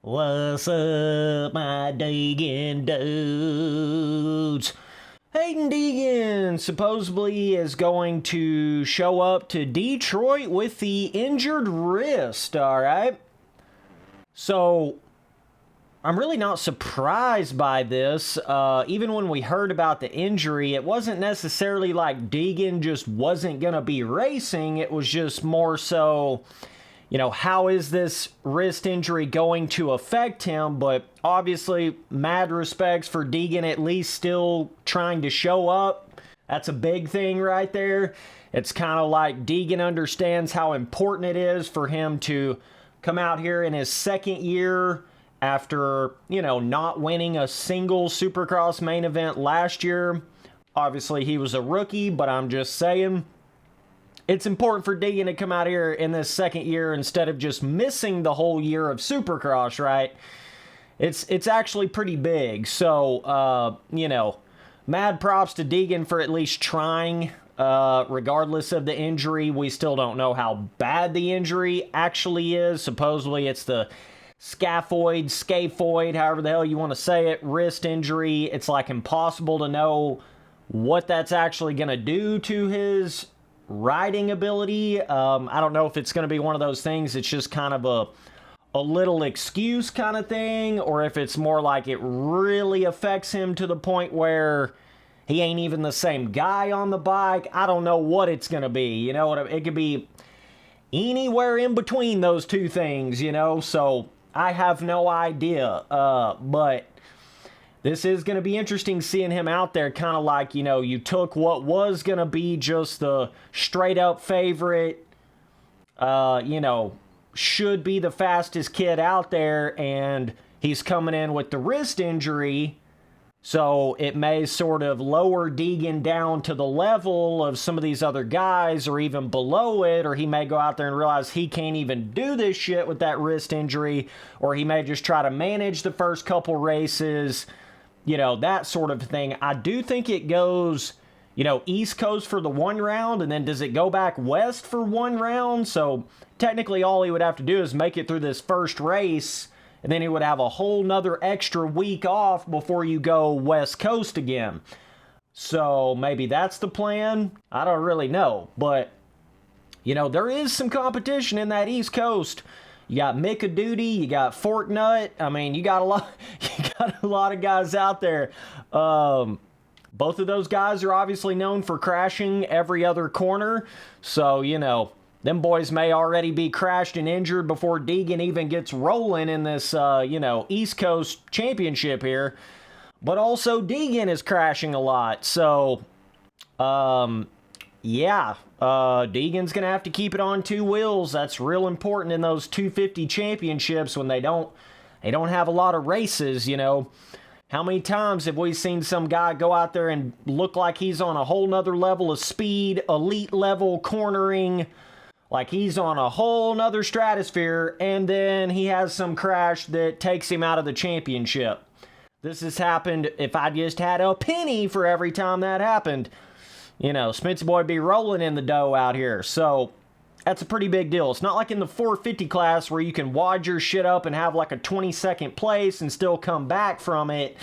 What's up, my Degan dudes? Haiden Degan supposedly is going to show up to Detroit with the injured wrist, alright? So, I'm really not surprised by this. Even when we heard about the injury, it wasn't necessarily like Degan just wasn't going to be racing. It was just more so, how is this wrist injury going to affect him? But obviously, mad respects for Degan at least still trying to show up. That's a big thing right there. It's kind of like Degan understands how important it is for him to come out here in his second year after, not winning a single Supercross main event last year. Obviously, he was a rookie, but I'm just saying, it's important for Degan to come out here in this second year instead of just missing the whole year of Supercross, right? It's actually pretty big. So, mad props to Degan for at least trying. Regardless of the injury, we still don't know how bad the injury actually is. Supposedly, it's the scaphoid, however the hell you want to say it, wrist injury. It's like impossible to know what that's actually going to do to his riding ability. I don't know if it's going to be one of those things. It's just kind of a little excuse kind of thing, or if it's more like it really affects him to the point where he ain't even the same guy on the bike. I don't know what it's going to be. You know what? It could be anywhere in between those two things, so I have no idea. But this is going to be interesting seeing him out there, kind of like, you took what was going to be just the straight-up favorite, should be the fastest kid out there, and he's coming in with the wrist injury, so it may sort of lower Degan down to the level of some of these other guys, or even below it, or he may go out there and realize he can't even do this shit with that wrist injury, or he may just try to manage the first couple races, that sort of thing. I do think it goes, East Coast for the one round, and then does it go back west for one round? So technically all he would have to do is make it through this first race, and then he would have a whole nother extra week off before you go West Coast again. So maybe that's the plan. I don't really know. But, there is some competition in that East Coast. You got Micka Duty, you got Forknut. I mean, you got a lot of guys out there. Both of those guys are obviously known for crashing every other corner. So, them boys may already be crashed and injured before Degan even gets rolling in this, East Coast championship here. But also Degan is crashing a lot. So, Degan's going to have to keep it on two wheels. That's real important in those 250 championships when they don't have a lot of races, How many times have we seen some guy go out there and look like he's on a whole nother level of speed, elite level cornering, like he's on a whole nother stratosphere, and then he has some crash that takes him out of the championship. This has happened. If I just had a penny for every time that happened, Smitzy Boy be rolling in the dough out here. So that's a pretty big deal. It's not like in the 450 class where you can wad your shit up and have like a 22nd place and still come back from it.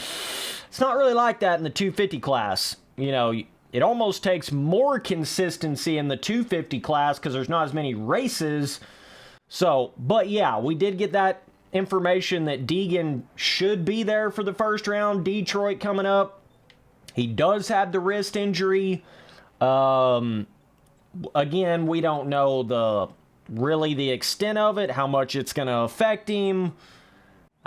It's not really like that in the 250 class. It almost takes more consistency in the 250 class because there's not as many races. So, but yeah, we did get that information that Degan should be there for the first round. Detroit coming up. He does have the wrist injury. Again, we don't know the extent of it, how much it's going to affect him.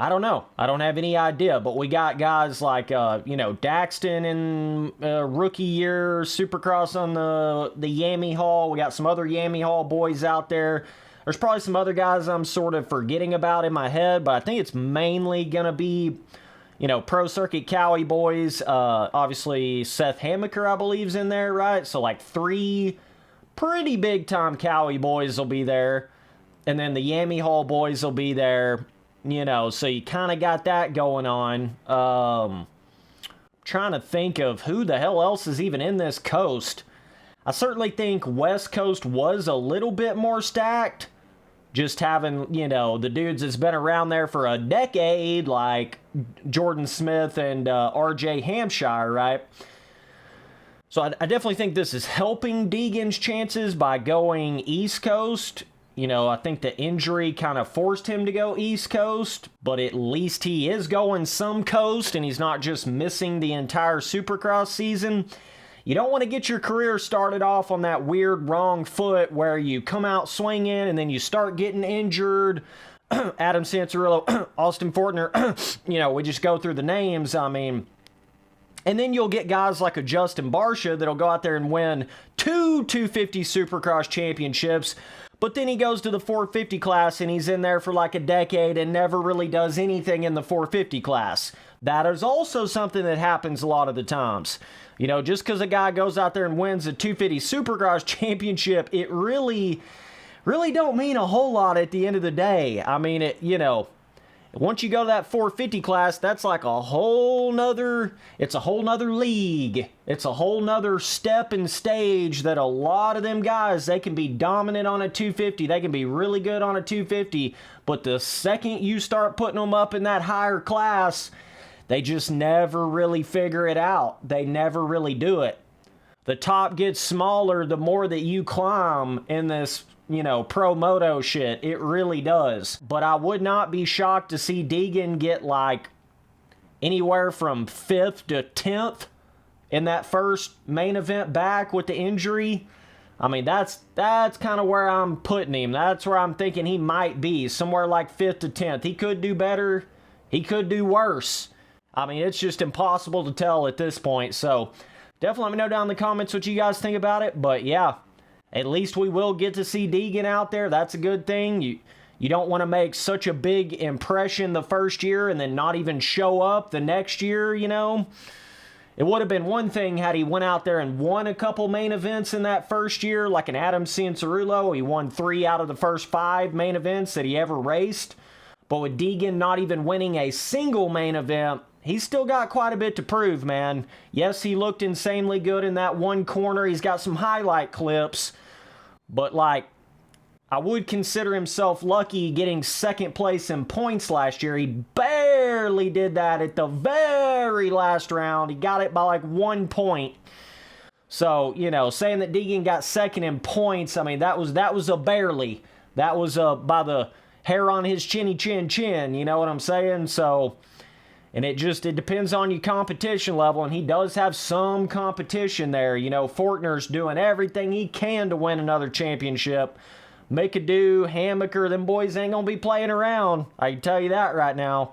I don't know. I don't have any idea. But we got guys like, Daxton in rookie year, Supercross on the Yamaha. We got some other Yamaha boys out there. There's probably some other guys I'm sort of forgetting about in my head, but I think it's mainly going to be, Pro Circuit Cowie boys. Obviously, Seth Hamaker, I believe, is in there, right? So, like, 3 pretty big-time Cowie boys will be there. And then the Yamaha boys will be there. So you kind of got that going on. Trying to think of who the hell else is even in this coast. I certainly think West Coast was a little bit more stacked. just having, you know, the dudes that's been around there for a decade, like Jordan Smith and RJ Hampshire, right? So I definitely think this is helping Deegan's chances by going East Coast. You know, I think the injury kind of forced him to go East Coast, but at least he is going some coast, and he's not just missing the entire Supercross season. You don't want to get your career started off on that weird wrong foot where you come out swinging and then you start getting injured. Adam Sansarillo, Austin Fortner, you know, we just go through the names. I mean, and then you'll get guys like a Justin Barcia that'll go out there and win 250 Supercross championships, but then he goes to the 450 class and he's in there for like a decade and never really does anything in the 450 class. That is also something that happens a lot of the times. You know, just because a guy goes out there and wins a 250 Supercross championship, it really don't mean a whole lot at the end of the day. I mean, you know, once you go to that 450 class, that's like a whole nother, it's a whole nother league. It's a whole nother step and stage that a lot of them guys, they can be dominant on a 250. They can be really good on a 250. But the second you start putting them up in that higher class, they just never really figure it out. They never really do it. The top gets smaller the more that you climb in this, you know, pro moto shit. It really does. But I would not be shocked to see Degan get like anywhere from 5th to 10th in that first main event back with the injury. I mean, that's kind of where I'm putting him. That's where I'm thinking he might be, somewhere like 5th to 10th. He could do better. He could do worse. I mean, it's just impossible to tell at this point. So definitely let me know down in the comments what you guys think about it. But yeah, at least we will get to see Degan out there. That's a good thing. You don't want to make such a big impression the first year and then not even show up the next year, you know. It would have been one thing had he went out there and won a couple main events in that first year, like an Adam Sansarillo. He won 3 out of the first 5 main events that he ever raced. But with Degan not even winning a single main event, he's still got quite a bit to prove, man. Yes, he looked insanely good in that one corner. He's got some highlight clips. But, like, I would consider himself lucky getting 2nd place in points last year. He barely did that at the very last round. He got it by, like, 1 point. So, you know, saying that Degan got 2nd in points, I mean, that was a barely. That was by the hair on his chinny chin, you know what I'm saying? So, and it depends on your competition level, and he does have some competition there. You know, Fortner's doing everything he can to win another championship. McAdoo, Hammaker, them boys ain't gonna be playing around. I can tell you that right now.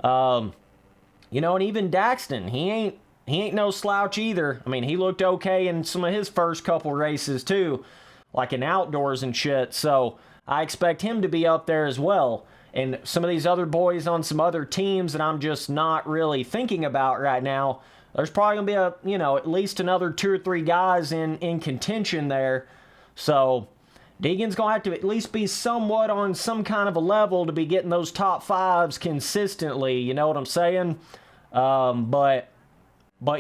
You know, and even Daxton, he ain't no slouch either. I mean, he looked okay in some of his first couple races too, like in outdoors and shit. So I expect him to be up there as well. And some of these other boys on some other teams that I'm just not really thinking about right now, there's probably going to be at least another 2 or 3 guys in contention there. So Degan's going to have to at least be somewhat on some kind of a level to be getting those top 5s consistently. You know what I'm saying? But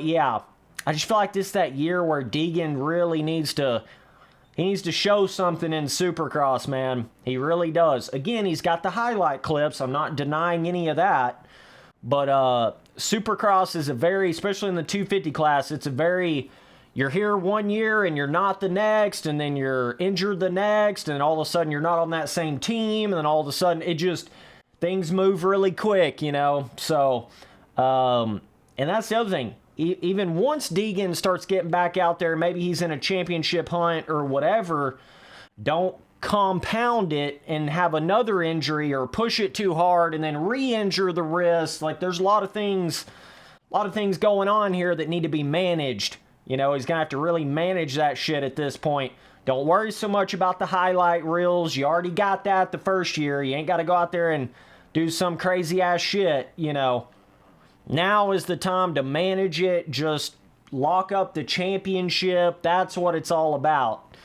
yeah, I just feel like this is that year where Degan really needs to... He needs to show something in Supercross, man. He really does. Again, he's got the highlight clips. I'm not denying any of that. But Supercross is especially in the 250 class, it's a very, you're here one year and you're not the next, and then you're injured the next, and all of a sudden you're not on that same team, and then all of a sudden things move really quick, you know. So, and that's the other thing. Even once Degan starts getting back out there, maybe he's in a championship hunt or whatever, don't compound it and have another injury or push it too hard and then re-injure the wrist. Like, there's a lot of things going on here that need to be managed. You know, he's going to have to really manage that shit at this point. Don't worry so much about the highlight reels. You already got that the first year. You ain't got to go out there and do some crazy-ass shit, you know. Now is the time to manage it, just lock up the championship. That's what it's all about.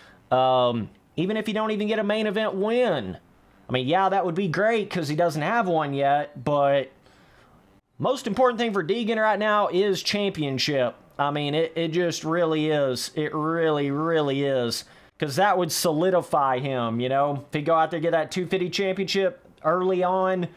Even if you don't even get a main event win. I mean, yeah, that would be great because he doesn't have one yet, but most important thing for Degan right now is championship. I mean, it just really is. It really, really is. because that would solidify him, you know? If he go out there and get that 250 championship early on,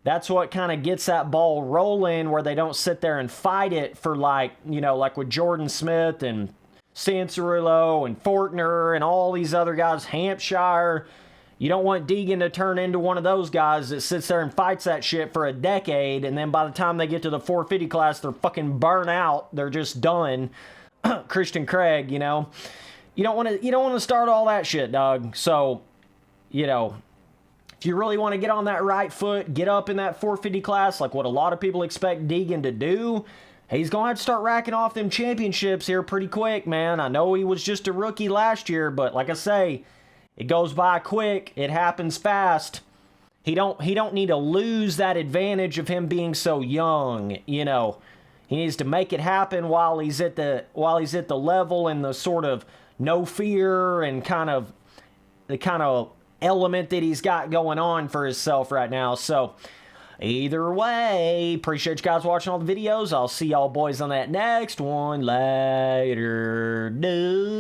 that's what kind of gets that ball rolling, where they don't sit there and fight it for, like, you know, like with Jordan Smith and Sansarillo and Fortner and all these other guys, Hampshire. You don't want Degan to turn into one of those guys that sits there and fights that shit for a decade, and then by the time they get to the 450 class, they're fucking burnt out. They're just done. Christian Craig, you know. You don't want to start all that shit, dog. So, you know, if you really want to get on that right foot, get up in that 450 class, like what a lot of people expect Degan to do, he's going to have to start racking off them championships here pretty quick, man. I know he was just a rookie last year, but like I say, it goes by quick. It happens fast. He don't need to lose that advantage of him being so young, you know. He needs to make it happen while he's at the level and the sort of no fear and the kind of element that he's got going on for himself right now. So either way, appreciate you guys watching all the videos. I'll see y'all boys on that next one later. Dude.